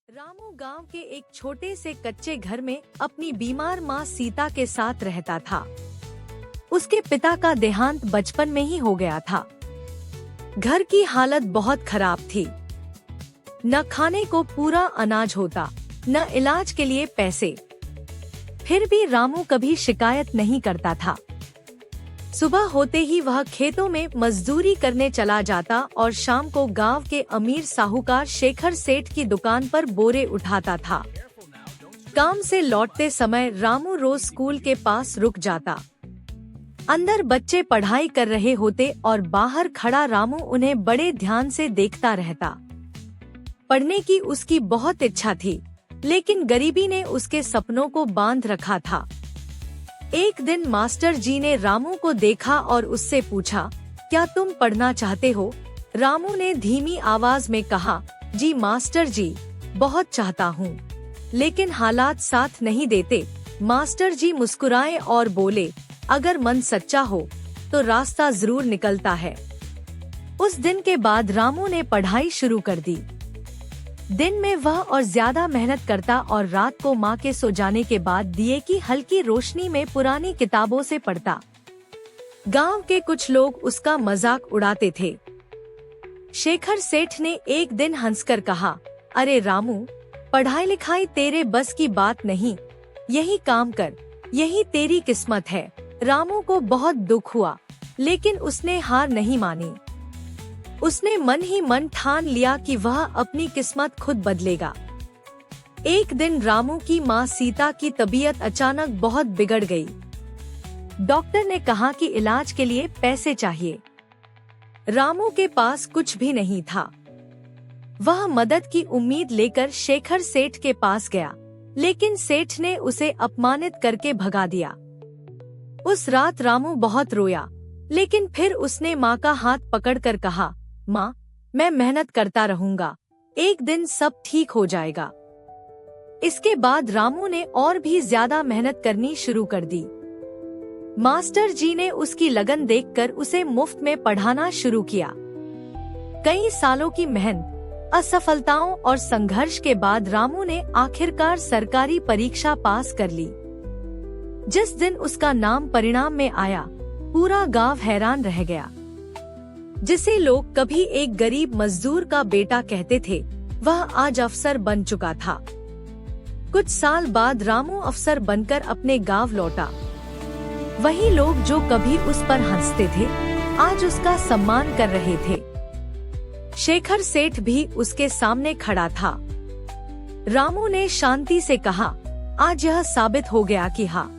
रामू गांव के एक छोटे से कच्चे घर में अपनी बीमार माँ सीता के साथ रहता था। उसके पिता का देहांत बचपन में ही हो गया था। घर की हालत बहुत खराब थी। न खाने को पूरा अनाज होता, न इलाज के लिए पैसे। फिर भी रामू कभी शिकायत नहीं करता था। सुबह होते ही वह खेतों में मजदूरी करने चला जाता और शाम को गांव के अमीर साहूकार शेखर सेठ की दुकान पर बोरे उठाता था। काम से लौटते समय रामू रोज स्कूल के पास रुक जाता। अंदर बच्चे पढ़ाई कर रहे होते और बाहर खड़ा रामू उन्हें बड़े ध्यान से देखता रहता। पढ़ने की उसकी बहुत इच्छा थी, लेकिन गरीबी ने उसके सपनों को बांध रखा था। एक दिन मास्टर जी ने रामू को देखा और उससे पूछा, क्या तुम पढ़ना चाहते हो? रामू ने धीमी आवाज में कहा, जी मास्टर जी, बहुत चाहता हूँ, लेकिन हालात साथ नहीं देते। मास्टर जी मुस्कुराए और बोले, अगर मन सच्चा हो तो रास्ता जरूर निकलता है। उस दिन के बाद रामू ने पढ़ाई शुरू कर दी। दिन में वह और ज्यादा मेहनत करता और रात को माँ के सो जाने के बाद दिए की हल्की रोशनी में पुरानी किताबों से पढ़ता। गांव के कुछ लोग उसका मजाक उड़ाते थे। शेखर सेठ ने एक दिन हंसकर कहा, अरे रामू, पढ़ाई लिखाई तेरे बस की बात नहीं, यही काम कर, यही तेरी किस्मत है। रामू को बहुत दुख हुआ, लेकिन उसने हार नहीं मानी। उसने मन ही मन ठान लिया कि वह अपनी किस्मत खुद बदलेगा। एक दिन रामू की माँ सीता की तबीयत अचानक बहुत बिगड़ गई। डॉक्टर ने कहा कि इलाज के लिए पैसे चाहिए। रामू के पास कुछ भी नहीं था। वह मदद की उम्मीद लेकर शेखर सेठ के पास गया, लेकिन सेठ ने उसे अपमानित करके भगा दिया। उस रात रामू बहुत रोया, लेकिन फिर उसने माँ का हाथ पकड़कर कहा, माँ, मैं मेहनत करता रहूंगा, एक दिन सब ठीक हो जाएगा। इसके बाद रामू ने और भी ज्यादा मेहनत करनी शुरू कर दी। मास्टर जी ने उसकी लगन देखकर उसे मुफ्त में पढ़ाना शुरू किया। कई सालों की मेहनत, असफलताओं और संघर्ष के बाद रामू ने आखिरकार सरकारी परीक्षा पास कर ली। जिस दिन उसका नाम परिणाम में आया, पूरा गांव हैरान रह गया। जिसे लोग कभी एक गरीब मजदूर का बेटा कहते थे, वह आज अफसर बन चुका था। कुछ साल बाद रामू अफसर बनकर अपने गांव लौटा। वही लोग जो कभी उस पर हंसते थे, आज उसका सम्मान कर रहे थे। शेखर सेठ भी उसके सामने खड़ा था। रामू ने शांति से कहा, आज यह साबित हो गया कि हाँ,